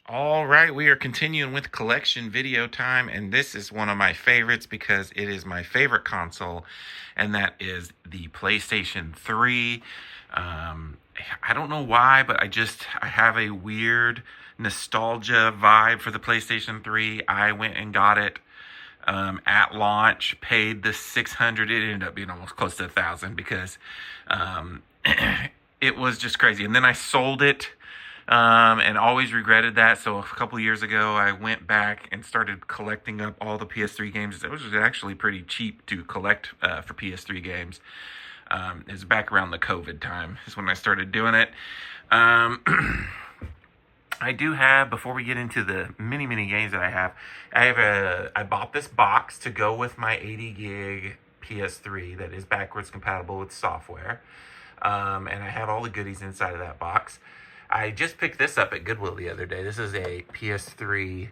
All right, we are continuing with collection video time, and this is one of my favorites because it is my favorite console, and that is the PlayStation 3. I don't know why, but I have a weird nostalgia vibe for the PlayStation 3. I went and got it at launch, paid the 600. It ended up being almost close to 1,000 because it was just crazy. And then I sold it and always regretted that. So a couple years ago, I went back and started collecting up all the PS3 games. It was actually pretty cheap to collect for PS3 games. It was back around the COVID time is when I started doing it. I do have, before we get into the many games that I bought this box to go with my 80 gig PS3 that is backwards compatible with software. And I have all the goodies inside of that box. I just picked this up at Goodwill the other day. This is a PS3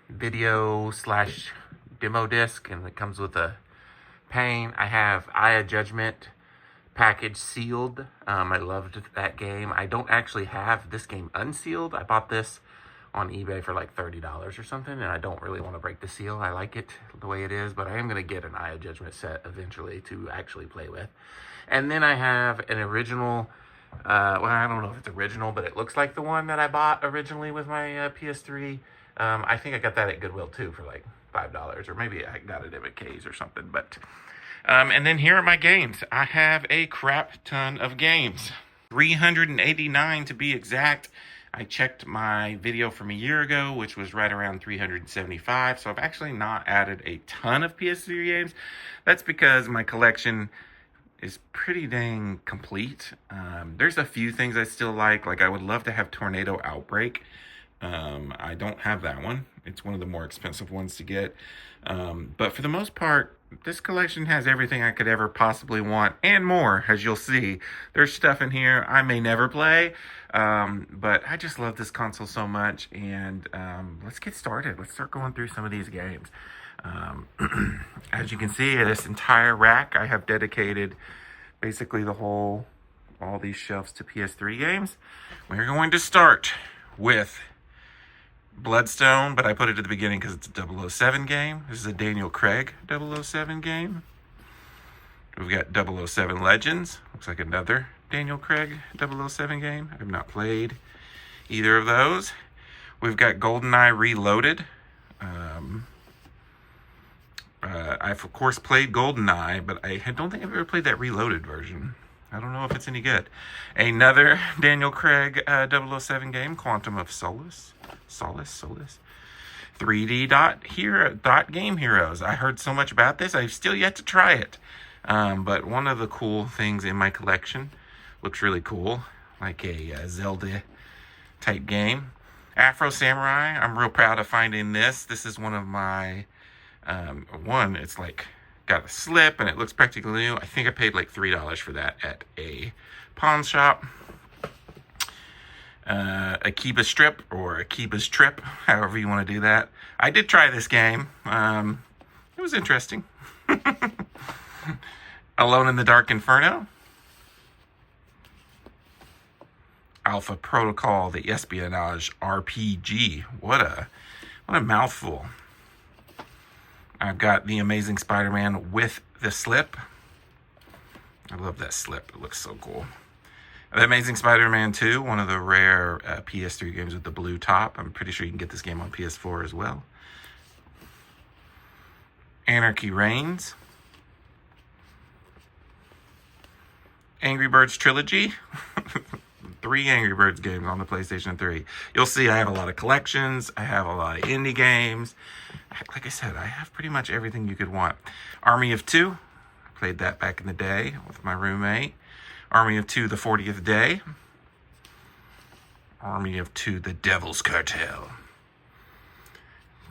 video / demo disc, and it comes with a pane. I have Eye of Judgment package sealed. I loved that game. I don't actually have this game unsealed. I bought this on eBay for like $30 or something, and I don't really want to break the seal. I like it the way it is, but I am going to get an Eye of Judgment set eventually to actually play with. And then I have an original, well, I don't know if it's original, but it looks like the one that I bought originally with my PS3. I think I got that at Goodwill too for like $5, or maybe I got it at McKay's or something, but... and then here are my games. I have a crap ton of games. 389 to be exact. I checked my video from a year ago, which was right around 375. So I've actually not added a ton of PS3 games. That's because my collection is pretty dang complete. There's a few things I still like. Like I would love to have Tornado Outbreak. I don't have that one. It's one of the more expensive ones to get. But for the most part, this collection has everything I could ever possibly want and more, as you'll see. There's stuff in here I may never play, but I just love this console so much, and let's get started. Let's start going through some of these games. As you can see, this entire rack I have dedicated basically all these shelves to PS3 games. We're going to start with Bloodstone, but I put it at the beginning because it's a 007 game. This is a Daniel Craig 007 game. We've got 007 Legends. Looks like another Daniel Craig 007 game. I've not played either of those. We've got GoldenEye Reloaded. I've, of course, played GoldenEye, but I don't think I've ever played that Reloaded version. I don't know if it's any good. Another Daniel Craig 007 game, Quantum of Solace. 3D dot Game Heroes. I heard so much about this. I've still yet to try it. But one of the cool things in my collection looks really cool, like a Zelda type game. Afro Samurai. I'm real proud of finding this. This is one of my it's like got a slip and it looks practically new. I think I paid like $3 for that at a pawn shop. Akiba Strip or Akiba's Trip, however you want to do that. I did try this game. It was interesting. Alone in the Dark Inferno. Alpha Protocol, the espionage RPG. What a mouthful. I've got The Amazing Spider-Man with the slip. I love that slip. It looks so cool. The Amazing Spider-Man 2, one of the rare PS3 games with the blue top. I'm pretty sure you can get this game on PS4 as well. Anarchy Reigns. Angry Birds Trilogy. 3 Angry Birds games on the PlayStation 3. You'll see I have a lot of collections. I have a lot of indie games. Like I said, I have pretty much everything you could want. Army of Two. I played that back in the day with my roommate. Army of Two, The 40th Day. Army of Two, The Devil's Cartel.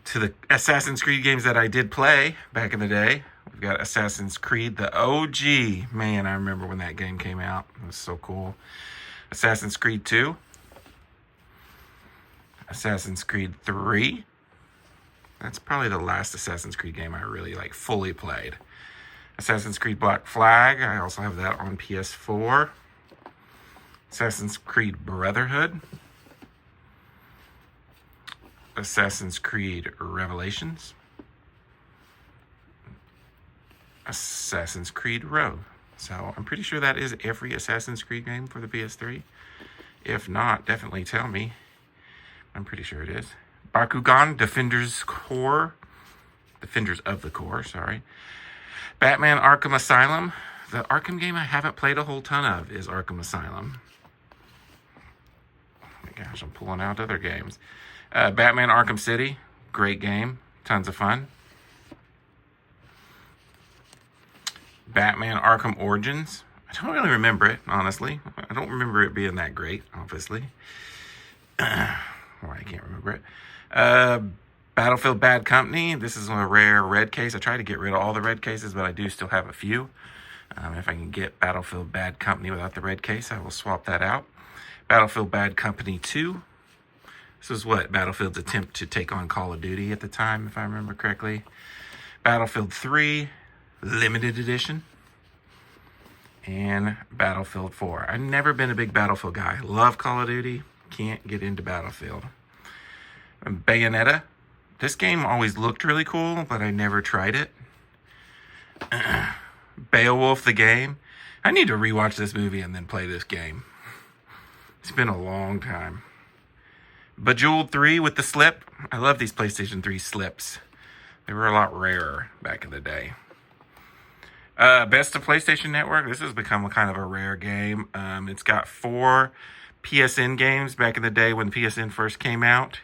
To the Assassin's Creed games that I did play back in the day, we've got Assassin's Creed, the OG. Man, I remember when that game came out. It was so cool. Assassin's Creed 2. Assassin's Creed 3. That's probably the last Assassin's Creed game I really fully played. Assassin's Creed Black Flag. I also have that on PS4. Assassin's Creed Brotherhood. Assassin's Creed Revelations, Assassin's Creed Rogue. So I'm pretty sure that is every Assassin's Creed game for the PS3. If not, definitely tell me. I'm pretty sure it is. Bakugan, Defenders of the Core, sorry. Batman Arkham Asylum. The Arkham game I haven't played a whole ton of is Arkham Asylum. Oh my gosh, I'm pulling out other games. Batman Arkham City, great game, tons of fun. Batman Arkham Origins. I don't really remember it, honestly. I don't remember it being that great, obviously. I can't remember it. Battlefield Bad Company. This is a rare red case. I try to get rid of all the red cases, but I do still have a few. If I can get Battlefield Bad Company without the red case, I will swap that out. Battlefield Bad Company 2. This was Battlefield's attempt to take on Call of Duty at the time, if I remember correctly. Battlefield 3, Limited Edition. And Battlefield 4. I've never been a big Battlefield guy. Love Call of Duty. Can't get into Battlefield. Bayonetta. This game always looked really cool, but I never tried it. Beowulf the game. I need to rewatch this movie and then play this game. It's been a long time. Bejeweled 3 with the slip. I love these PlayStation 3 slips. They were a lot rarer back in the day. Best of PlayStation Network. This has become a kind of a rare game. It's got 4 PSN games back in the day when PSN first came out.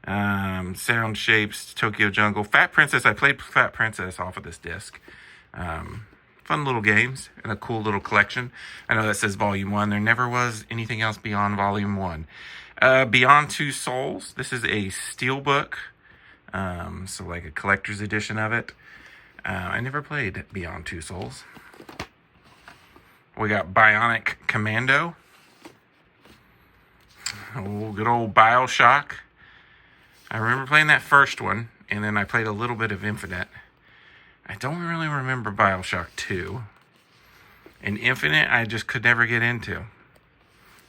Sound Shapes, Tokyo Jungle, Fat Princess. I played Fat Princess off of this disc. Fun little games and a cool little collection. I know that says Volume 1. There never was anything else beyond Volume 1. Beyond Two Souls. This is a steelbook. So like a collector's edition of it. I never played Beyond Two Souls. We got Bionic Commando. Oh, good old BioShock. I remember playing that first one, and then I played a little bit of Infinite. I don't really remember BioShock 2. And Infinite, I just could never get into.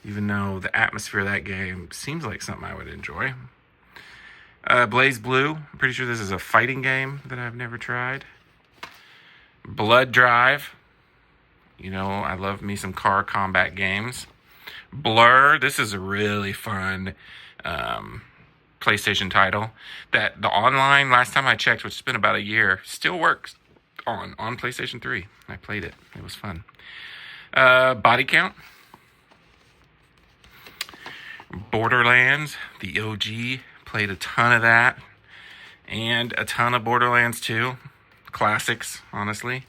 Even though the atmosphere of that game seems like something I would enjoy. Blaze Blue. I'm pretty sure this is a fighting game that I've never tried. Blood Drive. You know, I love me some car combat games. Blur. This is a really fun PlayStation title. That the online, last time I checked, which has been about a year, still works on PlayStation 3. I played it. It was fun. Body Count. Borderlands, the OG. Played a ton of that. And a ton of Borderlands 2. Classics, honestly.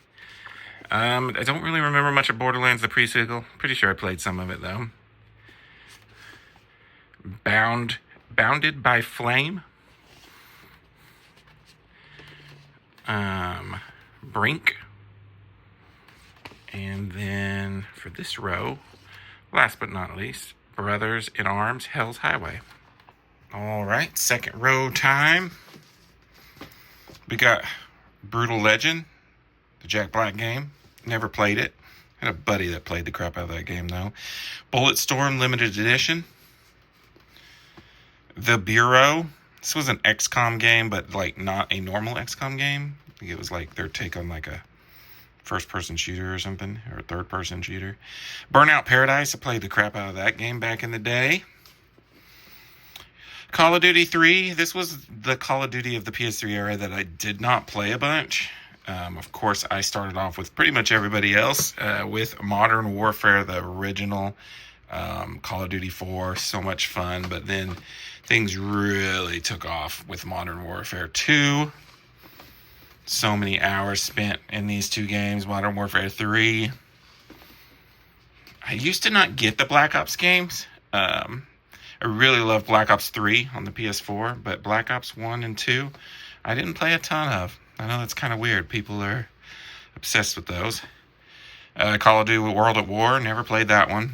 I don't really remember much of Borderlands, the pre-sequel. Pretty sure I played some of it, though. Bounded by Flame. Brink. And then for this row, last but not least, Brothers in Arms, Hell's Highway. All right, second row time. We got Brutal Legend, the Jack Black game. Never played it. Had a buddy that played the crap out of that game, though. Bulletstorm Limited Edition. The Bureau. This was an XCOM game, but like not a normal XCOM game. I think it was like their take on like a first-person shooter or something, or a third-person shooter. Burnout Paradise. I played the crap out of that game back in the day. Call of Duty 3. This was the Call of Duty of the PS3 era that I did not play a bunch. Of course, I started off with pretty much everybody else with Modern Warfare, the original Call of Duty 4. So much fun. But then things really took off with Modern Warfare 2. So many hours spent in these two games. Modern Warfare 3. I used to not get the Black Ops games. I really love Black Ops 3 on the PS4, but Black Ops 1 and 2, I didn't play a ton of. I know that's kind of weird. People are obsessed with those. Call of Duty World at War, never played that one.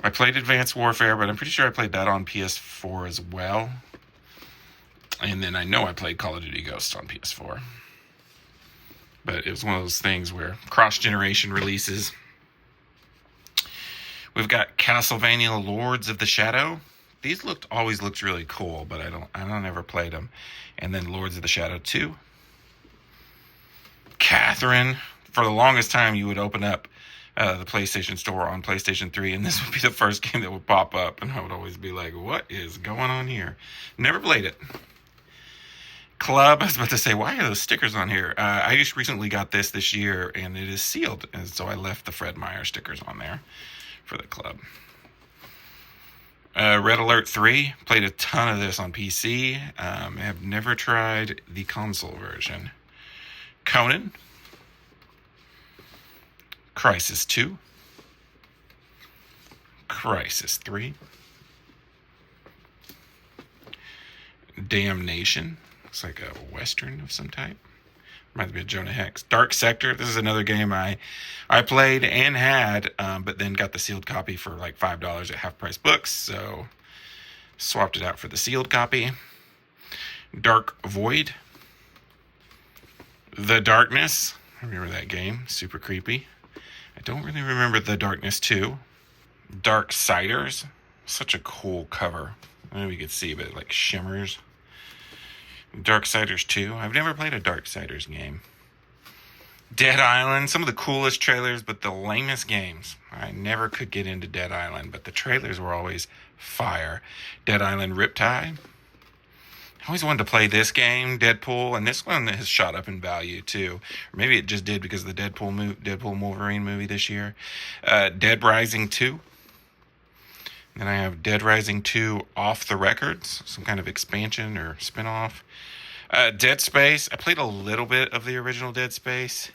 I played Advanced Warfare, but I'm pretty sure I played that on PS4 as well. And then I know I played Call of Duty Ghosts on PS4. But it was one of those things where cross-generation releases. We've got Castlevania Lords of the Shadow. These always looked really cool, but I don't ever played them. And then Lords of the Shadow 2. Catherine. For the longest time, you would open up the PlayStation Store on PlayStation 3, and this would be the first game that would pop up, and I would always be like, what is going on here? Never played it. Club, I was about to say, why are those stickers on here? I just recently got this year, and it is sealed, and so I left the Fred Meyer stickers on there for the club. Red Alert 3, played a ton of this on PC. Have never tried the console version. Conan. Crisis 2. Crisis 3. Damnation. Looks like a Western of some type. Reminds me of Jonah Hex. Dark Sector. This is another game I played and had, but then got the sealed copy for like $5 at Half Price Books, so swapped it out for the sealed copy. Dark Void. The Darkness. I remember that game. Super creepy. I don't really remember The Darkness 2. Darksiders. Such a cool cover. I don't know if you could see, but it like shimmers. Darksiders 2. I've never played a Darksiders game. Dead Island. Some of the coolest trailers, but the lamest games. I never could get into Dead Island, but the trailers were always fire. Dead Island Riptide. I always wanted to play this game, Deadpool, and this one has shot up in value too. Or maybe it just did because of the Deadpool Wolverine movie this year. Dead Rising 2. Then I have Dead Rising 2 Off the Records, some kind of expansion or spinoff. Dead Space. I played a little bit of the original Dead Space.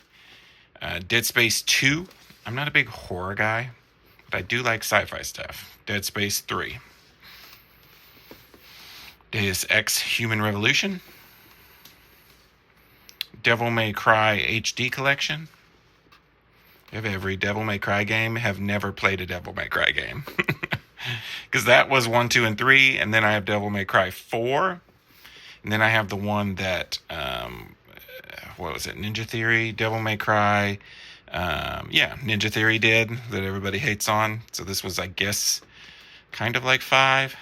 Dead Space 2. I'm not a big horror guy, but I do like sci-fi stuff. Dead Space 3. Deus Ex Human Revolution. Devil May Cry HD Collection. I have every Devil May Cry game. Have never played a Devil May Cry game. Because that was 1, 2, and 3. And then I have Devil May Cry 4. And then I have the one that, what was it? Ninja Theory, Devil May Cry. Ninja Theory did, that everybody hates on. So this was, I guess, kind of like 5.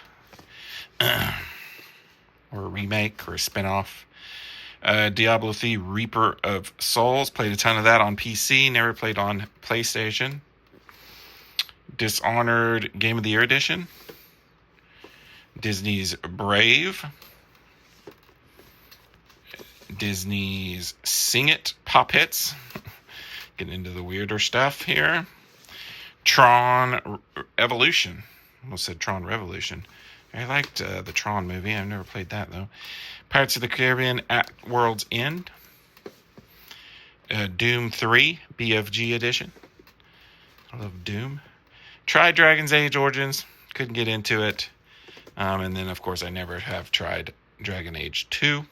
Or a remake or a spinoff. Diablo 3 Reaper of Souls. Played a ton of that on PC. Never played on PlayStation. Dishonored Game of the Year Edition. Disney's Brave. Disney's Sing It Pop Hits. Getting into the weirder stuff here. Tron Evolution. Almost said Tron Revolution. I liked the Tron movie. I've never played that, though. Pirates of the Caribbean at World's End. Doom 3 BFG Edition. I love Doom. Tried Dragon's Age Origins. Couldn't get into it. And then, of course, I never have tried Dragon Age 2.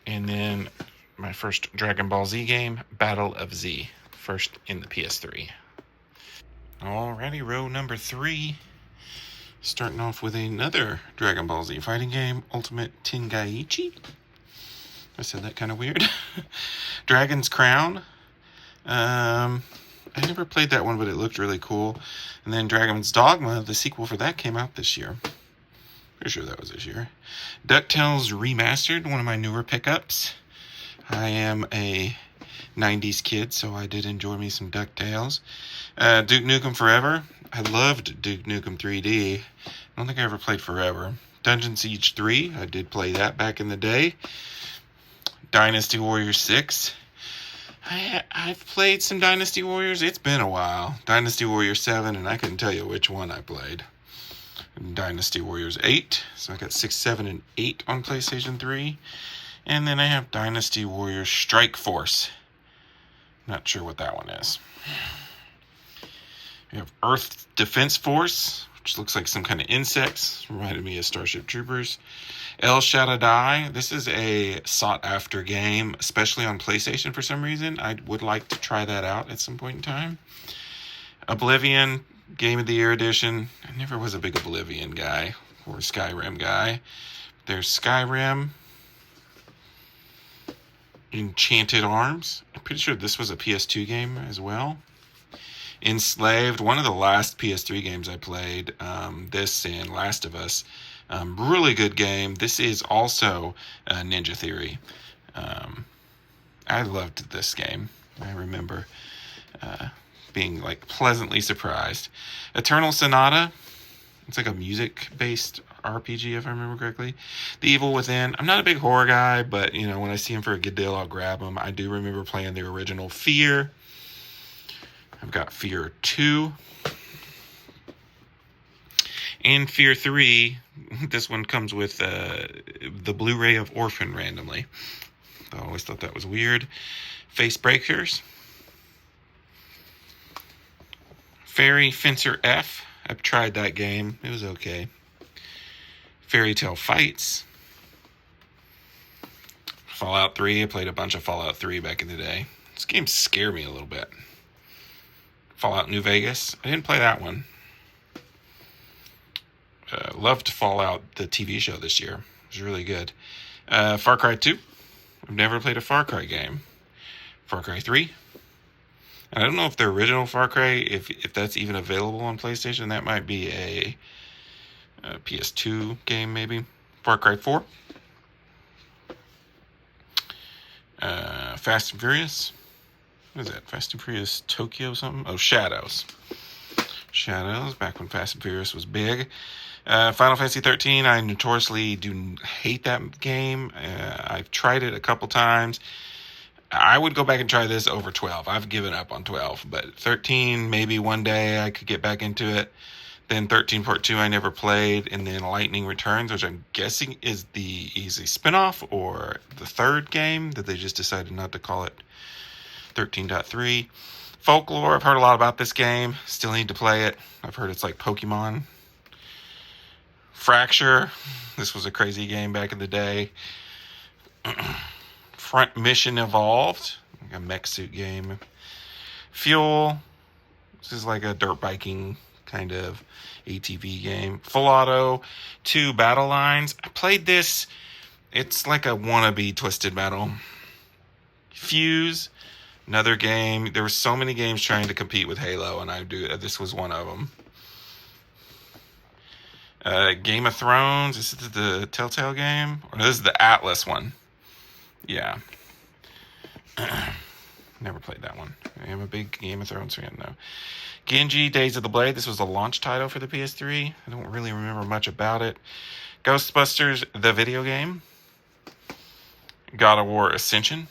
And then my first Dragon Ball Z game, Battle of Z. First in the PS3. Alrighty, row number 3. Starting off with another Dragon Ball Z fighting game, Ultimate Tenkaichi. I said that kind of weird. Dragon's Crown. I never played that one, but it looked really cool. And then Dragon's Dogma, the sequel for that, came out this year. Pretty sure that was this year. DuckTales Remastered, one of my newer pickups. I am a 90s kid, so I did enjoy me some DuckTales. Duke Nukem Forever. I loved Duke Nukem 3D. I don't think I ever played Forever. Dungeon Siege 3. I did play that back in the day. Dynasty Warriors 6. I've played some Dynasty Warriors. It's been a while. Dynasty Warriors 7, and I couldn't tell you which one I played. Dynasty Warriors 8. So I got 6, 7, and 8 on PlayStation 3. And then I have Dynasty Warriors Strike Force. Not sure what that one is. We have Earth Defense Force, which looks like some kind of insects. Reminded me of Starship Troopers. El Shaddai. This is a sought-after game, especially on PlayStation for some reason. I would like to try that out at some point in time. Oblivion, Game of the Year Edition. I never was a big Oblivion guy or Skyrim guy. There's Skyrim. Enchanted Arms. I'm pretty sure this was a PS2 game as well. Enslaved, one of the last PS3 games I played, this and Last of Us. Really good game. This is also Ninja Theory. Um, I loved this game. I remember being like pleasantly surprised. Eternal Sonata. It's like a music-based RPG, if I remember correctly. The Evil Within. I'm not a big horror guy, but when I see him for a good deal, I'll grab him. I do remember playing the original Fear. I've got Fear 2. And Fear 3. This one comes with the Blu-ray of Orphan randomly. I always thought that was weird. Face Breakers. Fairy Fencer F. I've tried that game. It was okay. Fairy Tale Fights. Fallout 3. I played a bunch of Fallout 3 back in the day. This game scared me a little bit. Fallout New Vegas. I didn't play that one. Loved Fallout, the TV show this year. It was really good. Far Cry 2. I've never played a Far Cry game. Far Cry 3. And I don't know if the original Far Cry, if that's even available on PlayStation. That might be a PS2 game, maybe. Far Cry 4. Fast and Furious. What is that? Fast and Furious Tokyo something? Oh, Shadows. Shadows, back when Fast and Furious was big. Final Fantasy 13, I notoriously do hate that game. I've tried it a couple times. I would go back and try this over 12. I've given up on 12, but 13, maybe one day I could get back into it. Then 13 Part 2 I never played, and then Lightning Returns, which I'm guessing is the easy spinoff or the third game that they just decided not to call it 13.3. Folklore, I've heard a lot about this game. Still need to play it. I've heard it's like Pokemon. Fracture, this was a crazy game back in the day. Front Mission Evolved, like a mech suit game. Fuel, this is like a dirt biking kind of ATV game. Full Auto 2 Battle Lines. I played this. It's like a wannabe Twisted Metal. Fuse, another game. There were so many games trying to compete with Halo, and this was one of them. Game of Thrones. Is it the Telltale game? Or no, this is the Atlas one. Yeah. Never played that one. I am a big Game of Thrones fan, though. Genji, Days of the Blade. This was a launch title for the PS3. I don't really remember much about it. Ghostbusters, the video game. God of War Ascension.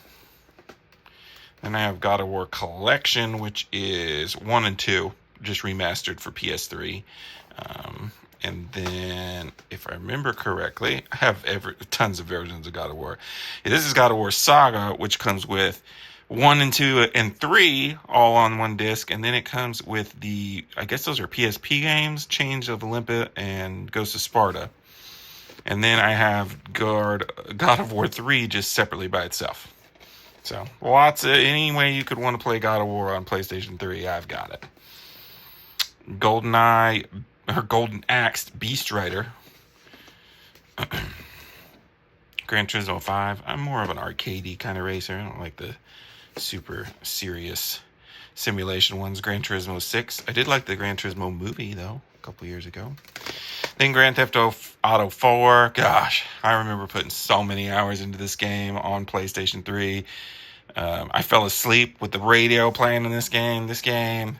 Then I have God of War Collection, which is 1 and 2, just remastered for PS3. And then, if I remember correctly, I have tons of versions of God of War. This is God of War Saga, which comes with 1 and 2 and 3 all on one disc. And then it comes with I guess those are PSP games, Chains of Olympus and Ghost of Sparta. And then I have God of War 3 just separately by itself. So, any way you could want to play God of War on PlayStation 3, I've got it. Golden Axe Beast Rider. Gran Turismo 5. I'm more of an arcadey kind of racer. I don't like the super serious simulation ones. Gran Turismo 6. I did like the Gran Turismo movie, though, a couple years ago. Then Grand Theft Auto 4. Gosh, I remember putting so many hours into this game on PlayStation 3. I fell asleep with the radio playing in this game.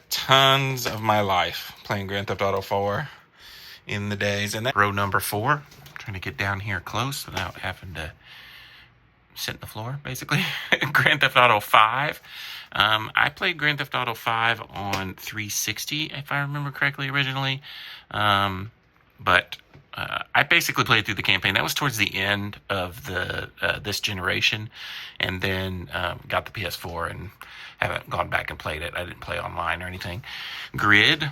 Tons of my life playing Grand Theft Auto 4 in the days. And row number 4. I'm trying to get down here close without having to sit on the floor, basically. Grand Theft Auto 5. I played Grand Theft Auto 5 on 360, if I remember correctly, originally. But I basically played through the campaign. That was towards the end of this generation. And then got the PS4 and haven't gone back and played it. I didn't play online or anything. Grid.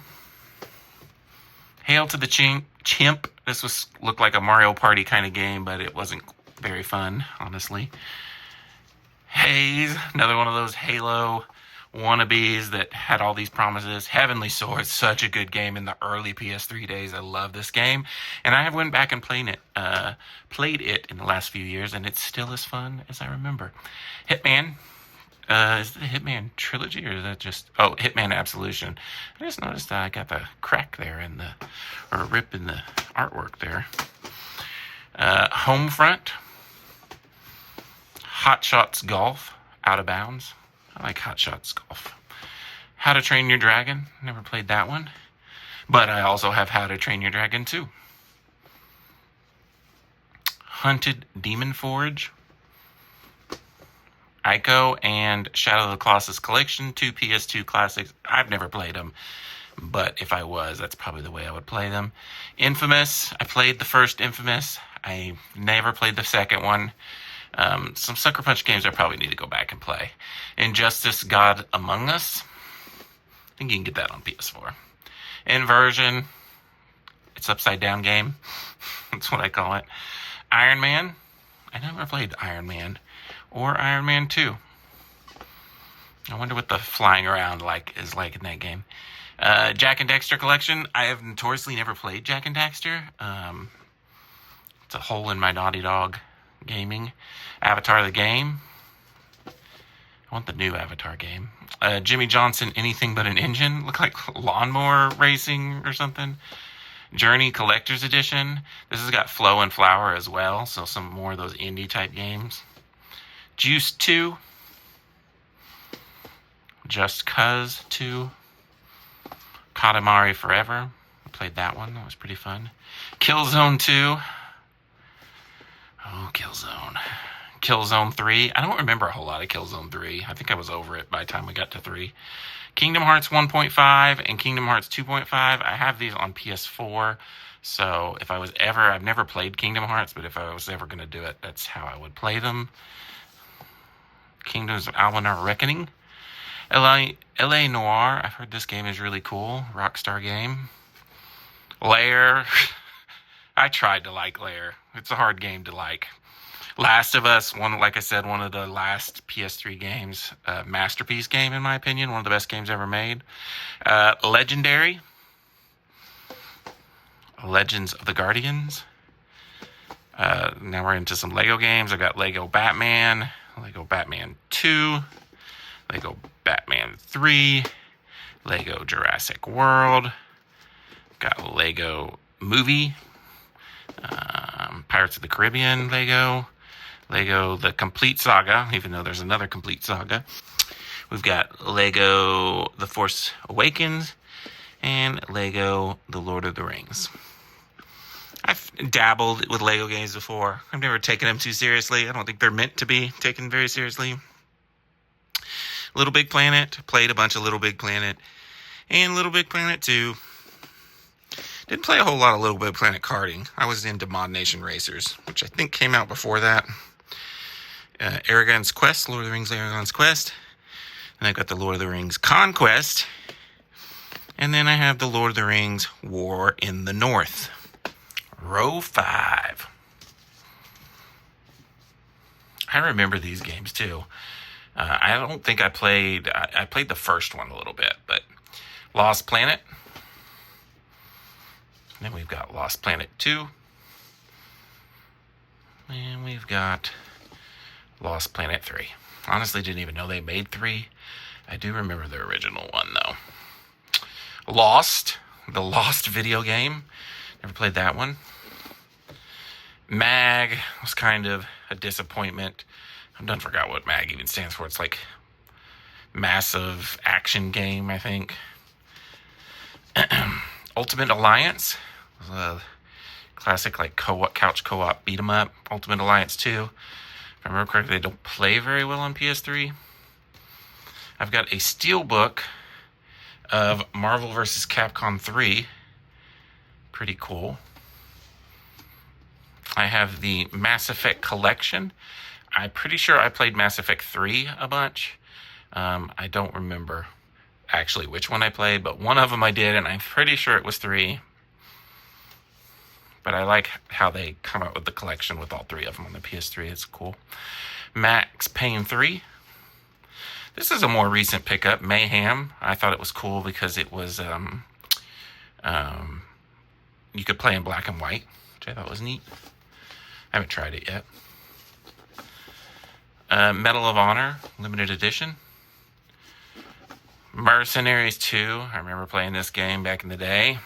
Hail to the Chimp. This looked like a Mario Party kind of game, but it wasn't very fun, honestly. Haze. Another one of those Halo wannabes that had all these promises. Heavenly Sword, such a good game in the early PS3 days. I love this game, and I have went back and played it in the last few years, and it's still as fun as I remember. Hitman, Is it the Hitman Trilogy, or is that just... Oh, Hitman Absolution. I just noticed that I got the crack there in the... or a rip in the artwork there. Homefront. Hot Shots Golf. Out of Bounds. I like Hot Shots Golf. How to Train Your Dragon. Never played that one. But I also have How to Train Your Dragon 2. Hunted Demon Forge. Ico and Shadow of the Colossus Collection, 2 PS2 classics. I've never played them, but if I was, that's probably the way I would play them. Infamous. I played the first Infamous. I never played the second one. Some Sucker Punch games I probably need to go back and play. Injustice God Among Us. I think you can get that on PS4. Inversion. It's upside down game. That's what I call it. Iron Man. I never played Iron Man. Or Iron Man 2. I wonder what the flying around is like in that game. Jak and Daxter Collection. I have notoriously never played Jak and Daxter. It's a hole in my Naughty Dog gaming. Avatar the Game. I want the new Avatar game. Jimmy Johnson, Anything But an Engine. Look like lawnmower racing or something. Journey Collector's Edition. This has got Flow and Flower as well, so some more of those indie type games. Juice 2. Just Cuz 2. Katamari Forever. I played that one. That was pretty fun. Killzone 2. Oh, Killzone. Killzone 3. I don't remember a whole lot of Killzone 3. I think I was over it by the time we got to 3. Kingdom Hearts 1.5 and Kingdom Hearts 2.5. I have these on PS4. So if I was ever... I've never played Kingdom Hearts, but if I was ever going to do it, that's how I would play them. Kingdoms of Amalur Reckoning. LA Noire. I've heard this game is really cool. Rockstar game. Lair. I tried to like Lair. It's a hard game to like. Last of Us, like I said, one of the last PS3 games. Masterpiece game, in my opinion. One of the best games ever made. Legendary. Legends of the Guardians. Now we're into some Lego games. I've got Lego Batman. Lego Batman 2, Lego Batman 3, Lego Jurassic World, got Lego Movie, Pirates of the Caribbean Lego, The Complete Saga, even though there's another Complete Saga. We've got Lego The Force Awakens and Lego The Lord of the Rings. I've dabbled with Lego games before. I've never taken them too seriously. I don't think they're meant to be taken very seriously. Little Big Planet. Played a bunch of Little Big Planet. And Little Big Planet 2. Didn't play a whole lot of Little Big Planet karting. I was into Mod Nation Racers, which I think came out before that. Aragon's Quest. Lord of the Rings Aragon's Quest. And I've got the Lord of the Rings Conquest. And then I have the Lord of the Rings War in the North. Row 5. I remember these games too. I don't think I played the first one a little bit, but Lost Planet. Then we've got Lost Planet 2. And we've got Lost Planet 3. Honestly, didn't even know they made 3. I do remember the original one though. Lost, the Lost video game. Never played that one. MAG was kind of a disappointment. I've done forgot what MAG even stands for. It's like Massive Action Game, I think. Ultimate Alliance was a classic like couch co-op beat 'em up. Ultimate Alliance 2. If I remember correctly, they don't play very well on PS3. I've got a steelbook of Marvel vs. Capcom 3. Pretty cool. I have the Mass Effect Collection. I'm pretty sure I played Mass Effect 3 a bunch. I don't remember actually which one I played, but one of them I did, and I'm pretty sure it was 3. But I like how they come out with the collection with all 3 of them on the PS3. It's cool. Max Payne 3. This is a more recent pickup, Mayhem. I thought it was cool because it was, you could play in black and white, which I thought was neat. I haven't tried it yet. Medal of Honor, limited edition. Mercenaries 2. I remember playing this game back in the day.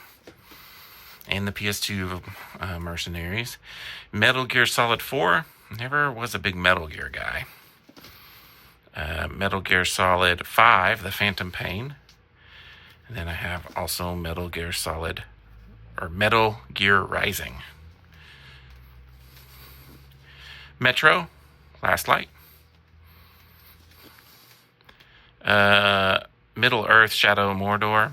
And the PS2 Mercenaries. Metal Gear Solid 4. Never was a big Metal Gear guy. Metal Gear Solid 5, The Phantom Pain. And then I have also Metal Gear Rising. Metro, Last Light. Middle Earth, Shadow of Mordor.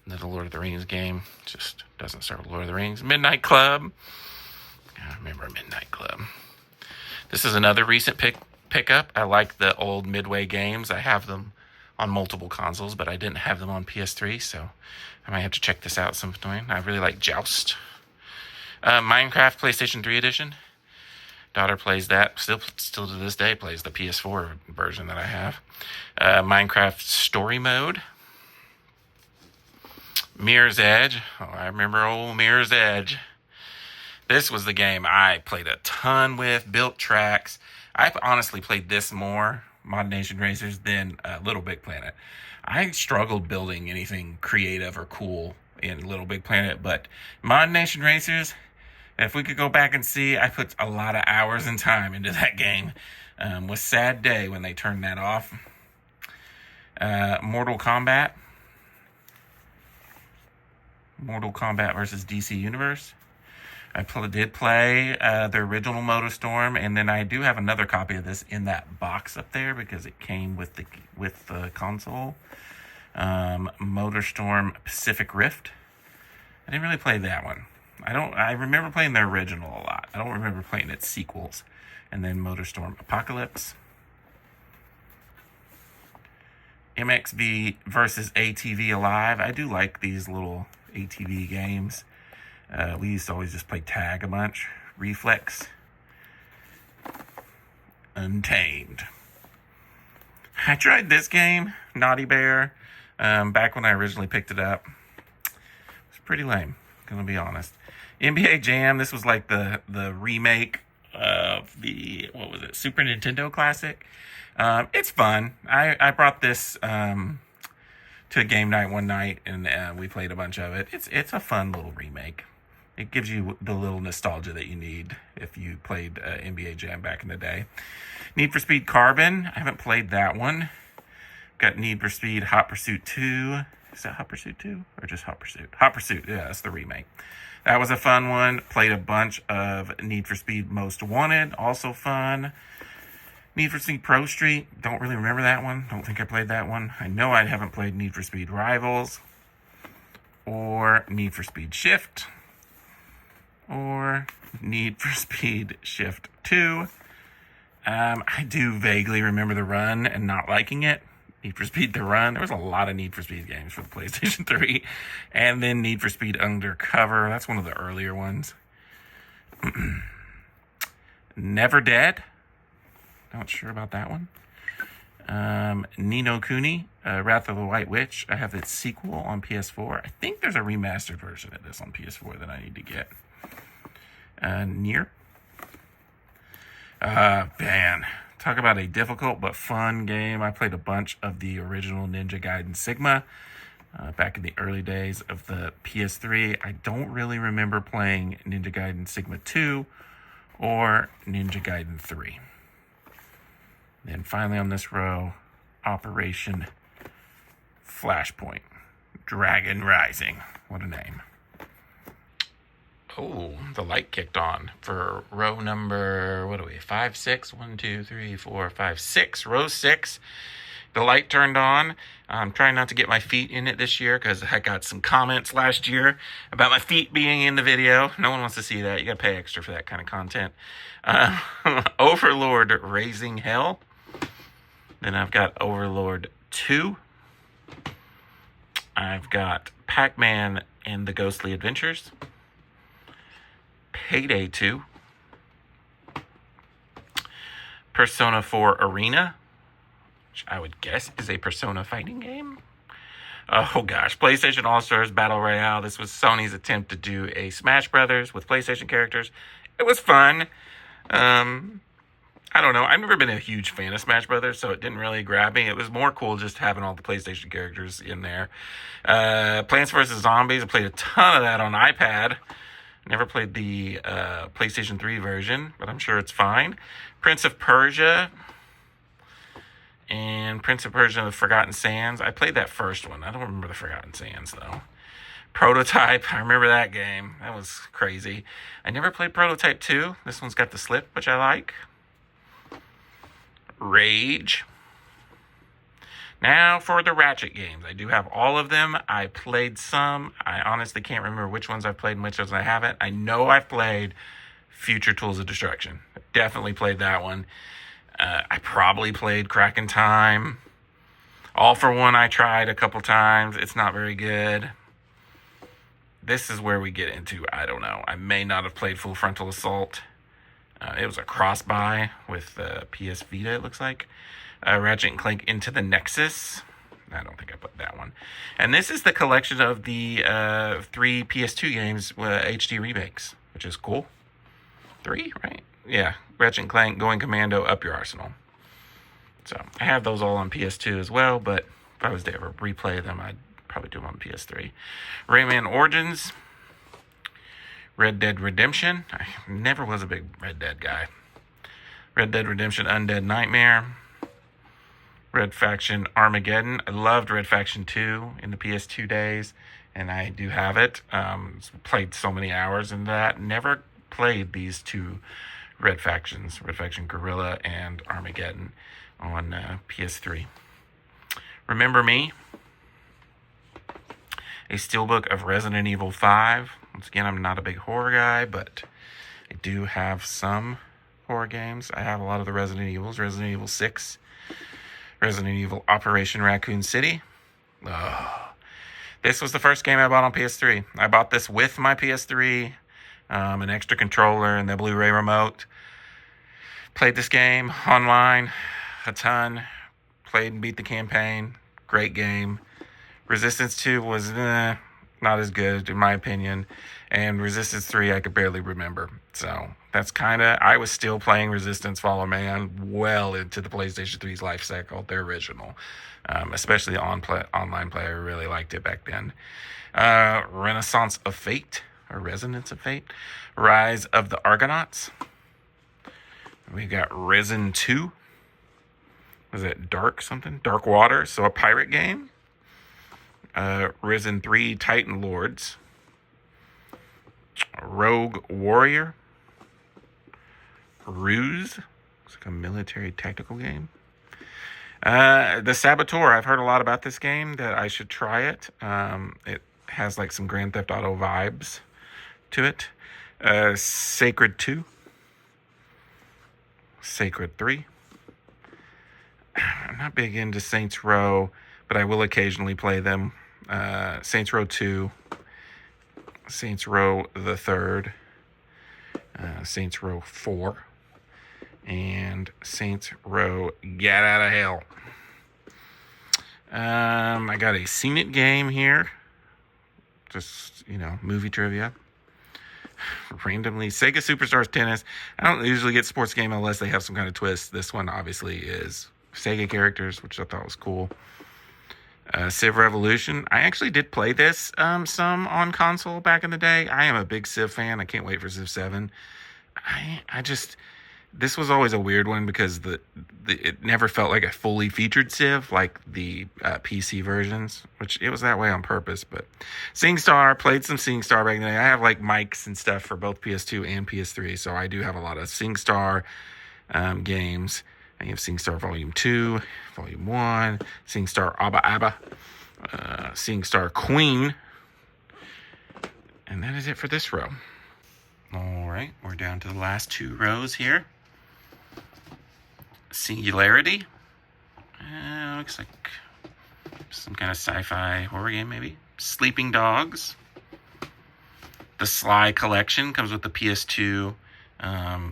Another Lord of the Rings game. Just doesn't start with Lord of the Rings. Midnight Club. I remember Midnight Club. This is another recent pickup. I like the old Midway games. I have them on multiple consoles, but I didn't have them on PS3, so I might have to check this out sometime. I really like Joust. Minecraft PlayStation 3 edition. Daughter plays that. Still to this day plays the PS4 version that I have. Minecraft Story Mode. Mirror's Edge. Oh, I remember old Mirror's Edge. This was the game I played a ton with. Built tracks. I honestly played this more, Mod Nation Racers, than Little Big Planet. I struggled building anything creative or cool in Little Big Planet, but Mod Nation Racers, if we could go back and see, I put a lot of hours and time into that game. Was sad day when they turned that off. Mortal Kombat versus DC Universe. I did play the original MotorStorm, and then I do have another copy of this in that box up there because it came with the console. MotorStorm Pacific Rift. I didn't really play that one. I remember playing the original a lot. I don't remember playing its sequels. And then MotorStorm Apocalypse. MXV versus ATV Alive. I do like these little ATV games. We used to always just play tag a bunch. Reflex. Untamed. I tried this game, Naughty Bear, back when I originally picked it up. It was pretty lame, gonna be honest. NBA Jam, this was like the remake of the, Super Nintendo Classic. It's fun. I brought this to game night one night, and we played a bunch of it. It's a fun little remake. It gives you the little nostalgia that you need if you played NBA Jam back in the day. Need for Speed Carbon. I haven't played that one. Got Need for Speed Hot Pursuit 2. Is that Hot Pursuit 2 or just Hot Pursuit? Hot Pursuit, yeah, that's the remake. That was a fun one. Played a bunch of Need for Speed Most Wanted. Also fun. Need for Speed Pro Street. Don't really remember that one. Don't think I played that one. I know I haven't played Need for Speed Rivals. Or Need for Speed Shift. Or Need for Speed Shift 2. I do vaguely remember The Run and not liking it. Need for Speed The Run. There was a lot of Need for Speed games for the PlayStation 3. And then Need for Speed Undercover. That's one of the earlier ones. Never Dead. Not sure about that one. Ni no Kuni, Wrath of the White Witch. I have its sequel on PS4. I think there's a remastered version of this on PS4 that I need to get. Nier. Man, talk about a difficult but fun game. I played a bunch of the original Ninja Gaiden Sigma back in the early days of the PS3. I don't really remember playing Ninja Gaiden Sigma 2 or Ninja Gaiden 3. Then finally on this row, Operation Flashpoint. Dragon Rising. What a name. Oh, the light kicked on for row number, 5, 6? 1, 2, 3, 4, 5, 6. Row 6. The light turned on. I'm trying not to get my feet in it this year because I got some comments last year about my feet being in the video. No one wants to see that. You got to pay extra for that kind of content. Overlord Raising Hell. Then I've got Overlord 2. I've got Pac-Man and the Ghostly Adventures. Payday 2. Persona 4 Arena, which I would guess is a Persona fighting game. Oh gosh, PlayStation All-Stars Battle Royale. This was Sony's attempt to do a Smash Brothers with PlayStation characters. It was fun. I don't know. I've never been a huge fan of Smash Brothers, so it didn't really grab me. It was more cool just having all the PlayStation characters in there. Plants vs. Zombies, I played a ton of that on iPad. Never played the PlayStation 3 version, but I'm sure it's fine. Prince of Persia and Prince of Persia The Forgotten Sands. I played that first one. I don't remember the Forgotten Sands, though. Prototype, I remember that game. That was crazy. I never played Prototype 2. This one's got the slip, which I like. Rage. Now for the Ratchet games. I do have all of them. I played some. I honestly can't remember which ones I've played and which ones I haven't. I know I've played Future Tools of Destruction. Definitely played that one. I probably played Crack in Time. All for One I tried a couple times. It's not very good. This is where we get into, I don't know. I may not have played Full Frontal Assault. It was a cross-buy with PS Vita, it looks like. Ratchet & Clank Into the Nexus. I don't think I put that one. And this is the collection of the 3 PS2 games HD remakes, which is cool. 3, right? Yeah. Ratchet & Clank, Going Commando, Up Your Arsenal. So I have those all on PS2 as well, but if I was to ever replay them, I'd probably do them on PS3. Rayman Origins. Red Dead Redemption. I never was a big Red Dead guy. Red Dead Redemption Undead Nightmare. Red Faction Armageddon. I loved Red Faction 2 in the PS2 days, and I do have it. Played so many hours in that. Never played these two Red Factions, Red Faction Guerrilla and Armageddon on PS3. Remember Me. A steelbook of Resident Evil 5. Once again, I'm not a big horror guy, but I do have some horror games. I have a lot of the Resident Evils. Resident Evil 6. Resident Evil Operation Raccoon City. This was the first game I bought on PS3. I bought this with my PS3, an extra controller, and the Blu-ray remote. Played this game online a ton. Played and beat the campaign. Great game. Resistance 2 was not as good, in my opinion. And Resistance 3, I could barely remember. So that's kind of... I was still playing Resistance Fall of Man well into the PlayStation 3's life cycle, their original. Especially online play. I really liked it back then. Renaissance of Fate, or Resonance of Fate. Rise of the Argonauts. We got Risen 2. Was it Dark something? Dark Water, so a pirate game. Risen 3 Titan Lords. Rogue Warrior. Ruse. It's like a military tactical game. The Saboteur. I've heard a lot about this game, that I should try it. It has like some Grand Theft Auto vibes to it. Sacred 2. Sacred 3. I'm not big into Saints Row, but I will occasionally play them. Saints Row 2, Saints Row the Third, Saints Row 4, and Saints Row Get Out of Hell. I got a Seen It game here. Just, movie trivia. Randomly, Sega Superstars Tennis. I don't usually get sports game unless they have some kind of twist. This one obviously is Sega characters, which I thought was cool. Civ Revolution. I actually did play this some on console back in the day. I am a big Civ fan. I can't wait for Civ 7. This was always a weird one because it never felt like a fully featured Civ like the PC versions, which it was that way on purpose. But SingStar, played some SingStar back in the day. I have like mics and stuff for both PS2 and PS3, so I do have a lot of SingStar games. I have SingStar Volume 2, Volume 1, SingStar Abba Abba, SingStar Queen. And that is it for this row. All right, we're down to the last 2 rows here. Singularity. Looks like some kind of sci-fi horror game, maybe. Sleeping Dogs. The Sly Collection comes with the PS2,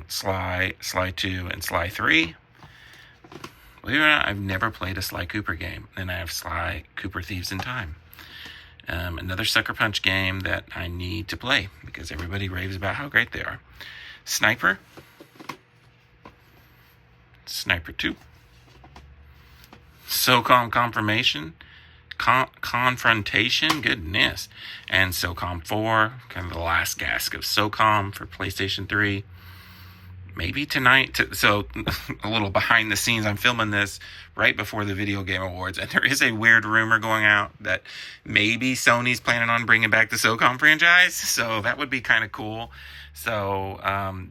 Sly 2, and Sly 3. Believe it or not, I've never played a Sly Cooper game. And I have Sly Cooper Thieves in Time. Another Sucker Punch game that I need to play because everybody raves about how great they are. Sniper. Sniper 2. SOCOM Confrontation, goodness. And SOCOM 4, kind of the last gasp of SOCOM for PlayStation 3. Maybe tonight, so a little behind the scenes, I'm filming this right before the Video Game Awards, and there is a weird rumor going out that maybe Sony's planning on bringing back the SOCOM franchise, so that would be kind of cool. So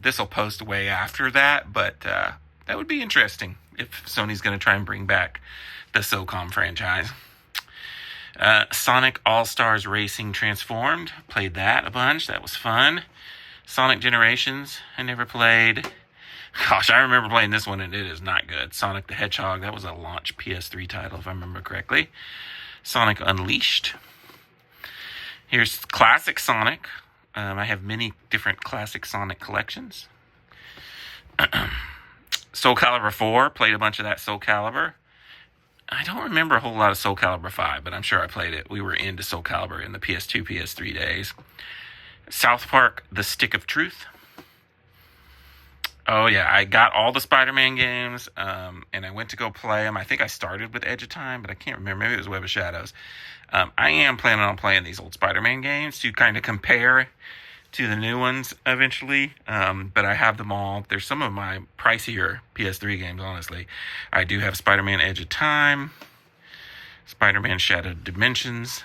this will post way after that, but that would be interesting if Sony's going to try and bring back the SOCOM franchise. Sonic All-Stars Racing Transformed, played that a bunch, that was fun. Sonic Generations, I never played. Gosh, I remember playing this one, and it is not good. Sonic the Hedgehog, that was a launch PS3 title, if I remember correctly. Sonic Unleashed. Here's Classic Sonic. I have many different Classic Sonic collections. Soul Calibur 4, played a bunch of that Soul Calibur. I don't remember a whole lot of Soul Calibur 5, but I'm sure I played it. We were into Soul Calibur in the PS2, PS3 days. South Park, The Stick of Truth. Oh, yeah, I got all the Spider-Man games, and I went to go play them. I think I started with Edge of Time, but I can't remember. Maybe it was Web of Shadows. I am planning on playing these old Spider-Man games to kind of compare to the new ones eventually, but I have them all. There's some of my pricier PS3 games, honestly. I do have Spider-Man Edge of Time, Spider-Man Shattered Dimensions,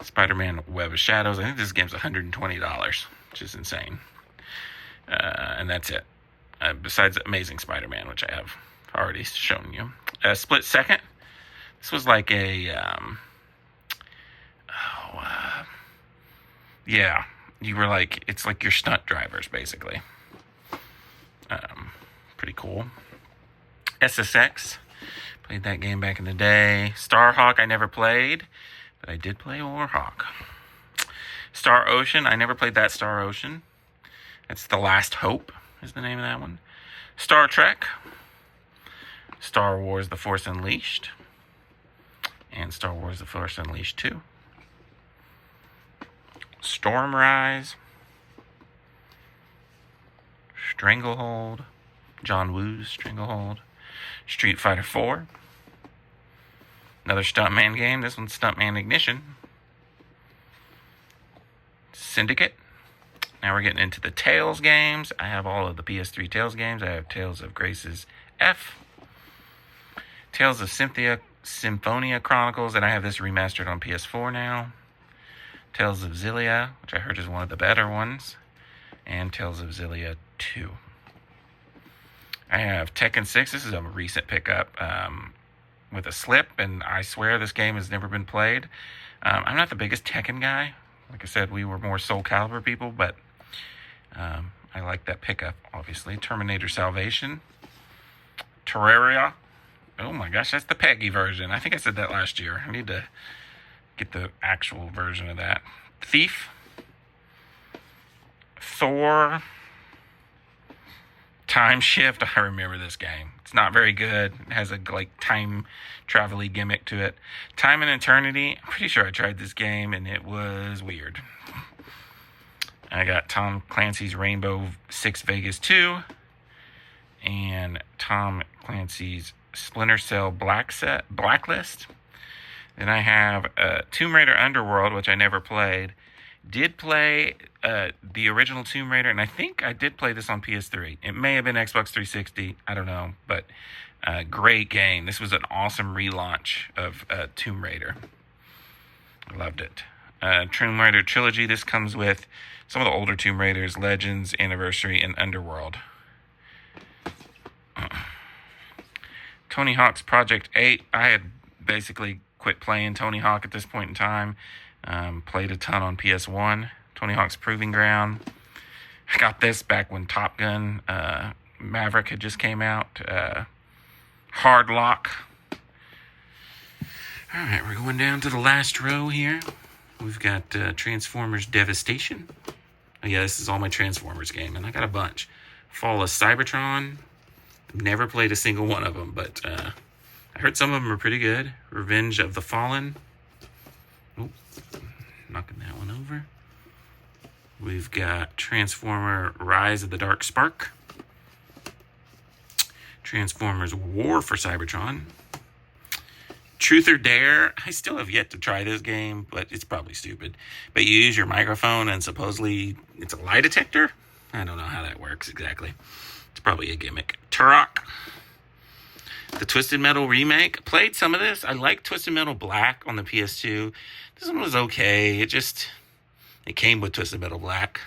Spider-Man Web of Shadows. I think this game's $120, which is insane. And that's it. Besides Amazing Spider-Man, which I have already shown you. Split Second. This was like a... yeah. You were like... It's like your stunt drivers, basically. Pretty cool. SSX. Played that game back in the day. Starhawk I never played, but I did play Warhawk. Star Ocean. I never played that Star Ocean. That's The Last Hope is the name of that one. Star Trek. Star Wars The Force Unleashed. And Star Wars The Force Unleashed 2. Stormrise. Stranglehold. John Woo's Stranglehold. Street Fighter 4. Another Stuntman game. This one's Stuntman Ignition. Syndicate. Now we're getting into the Tales games. I have all of the PS3 Tales games. I have Tales of Grace's F. Tales of Symphonia Chronicles, and I have this remastered on PS4 now. Tales of Xillia, which I heard is one of the better ones. And Tales of Xillia 2. I have Tekken 6. This is a recent pickup with a slip, and I swear this game has never been played. I'm not the biggest Tekken guy. Like I said, we were more Soul Calibur people, but I like that pickup, obviously. Terminator Salvation. Terraria. Oh my gosh, that's the Peggy version. I think I said that last year. I need to get the actual version of that. Thief. Thor. Time Shift. I remember this game. It's not very good. It has a time travel-y gimmick to it. Time and Eternity. I'm pretty sure I tried this game and it was weird. I got Tom Clancy's Rainbow Six Vegas 2 and Tom Clancy's Splinter Cell Blacklist. Then I have Tomb Raider Underworld, which I never played. Did play the original Tomb Raider, and I think I did play this on PS3. It may have been Xbox 360. I don't know, but great game. This was an awesome relaunch of Tomb Raider. I loved it. Tomb Raider Trilogy. This comes with some of the older Tomb Raiders, Legends, Anniversary, and Underworld. Tony Hawk's Project 8. I had basically quit playing Tony Hawk at this point in time. Played a ton on PS1. Tony Hawk's Proving Ground. I got this back when Top Gun Maverick had just came out. Hard Lock. Alright, we're going down to the last row here. We've got Transformers Devastation. Oh yeah, this is all my Transformers game, and I got a bunch. Fall of Cybertron. Never played a single one of them, but I heard some of them are pretty good. Revenge of the Fallen. Oh, knocking that one over. We've got Transformer Rise of the Dark Spark. Transformers War for Cybertron. Truth or Dare. I still have yet to try this game, but it's probably stupid. But you use your microphone and supposedly it's a lie detector? I don't know how that works exactly. It's probably a gimmick. Turok. The Twisted Metal remake. Played some of this. I like Twisted Metal Black on the PS2. This one was okay. It came with Twisted Metal Black.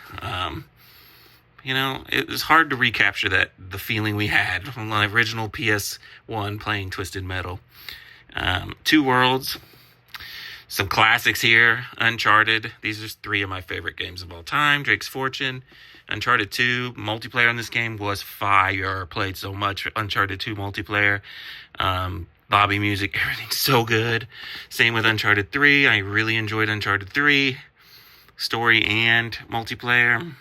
It was hard to recapture the feeling we had from the original PS1 playing Twisted Metal. Two Worlds. Some classics here. Uncharted. These are 3 of my favorite games of all time. Drake's Fortune. Uncharted 2. Multiplayer on this game was fire. Played so much Uncharted 2 multiplayer. Lobby music. Everything's so good. Same with Uncharted 3. I really enjoyed Uncharted 3. Story and multiplayer.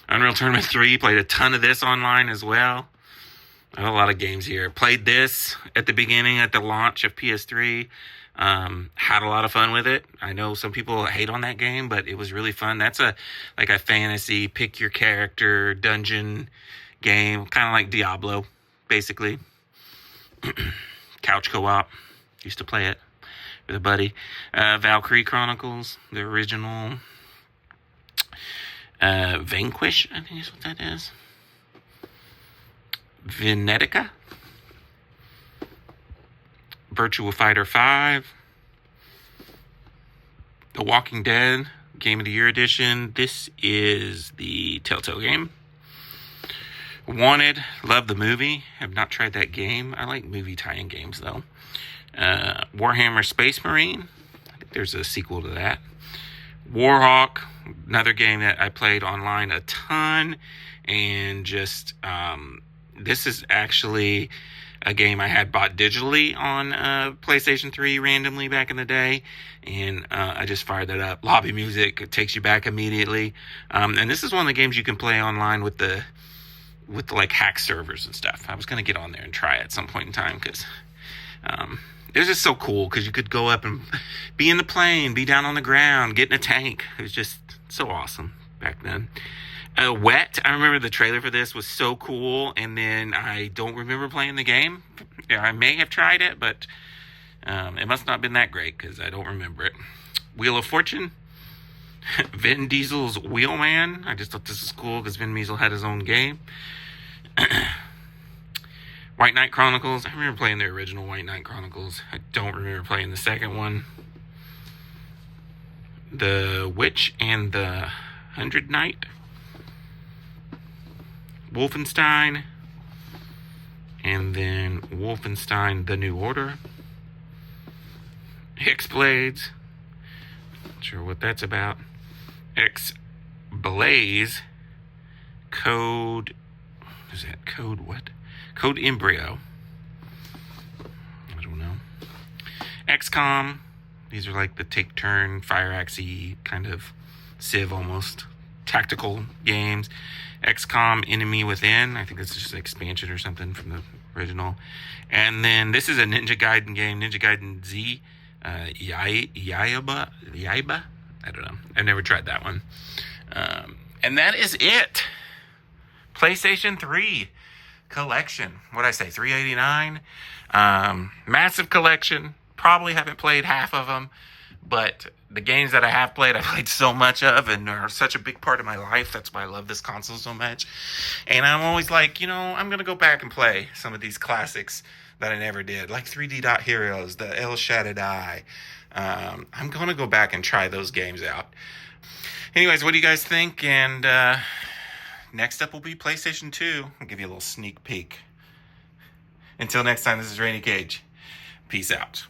Unreal Tournament 3. Played a ton of this online as well. I have a lot of games here. Played this at the beginning, at the launch of PS3. Had a lot of fun with it. I know some people hate on that game, but it was really fun. That's a fantasy, pick your character, dungeon game. Kind of like Diablo, basically. Couch co-op. Used to play it with a buddy. Valkyrie Chronicles, the original. Vanquish, I think is what that is. Venetica. Virtua Fighter 5. The Walking Dead Game of the Year Edition. This is the Telltale game. Wanted. Love the movie. Have not tried that game. I like movie tie-in games, though. Warhammer Space Marine. I think there's a sequel to that. Warhawk. Another game that I played online a ton. And just... this is actually a game I had bought digitally on PlayStation 3 randomly back in the day, and I just fired that up. Lobby music, it takes you back immediately, and this is one of the games you can play online with the like hack servers and stuff. I was going to get on there and try it at some point in time because it was just so cool because you could go up and be in the plane, be down on the ground, get in a tank. It was just so awesome back then. Wet. I remember the trailer for this was so cool, and then I don't remember playing the game. I may have tried it, but it must not have been that great because I don't remember it. Wheel of Fortune. Vin Diesel's Wheelman. I just thought this was cool because Vin Diesel had his own game. White Knight Chronicles. I remember playing the original White Knight Chronicles. I don't remember playing the second one. The Witch and the 100 Knight. Wolfenstein, and then Wolfenstein The New Order. Hexblades, not sure what that's about. X-Blaze, Code, is that Code what? Code Embryo. I don't know. XCOM, these are like the take-turn, fire-axe-y kind of Civ almost. Tactical games. XCOM Enemy Within. I think this is just an expansion or something from the original. And then this is a Ninja Gaiden game. Ninja Gaiden Z. Yaiba? I don't know. I've never tried that one. And that is it. PlayStation 3 Collection. What'd I say? $389. Massive collection. Probably haven't played half of them. But the games that I have played, I played so much of and are such a big part of my life. That's why I love this console so much. And I'm always like, I'm going to go back and play some of these classics that I never did. Like 3D Dot Heroes, the El Shaddai. I'm going to go back and try those games out. Anyways, what do you guys think? And next up will be PlayStation 2. I'll give you a little sneak peek. Until next time, this is Rainy Cage. Peace out.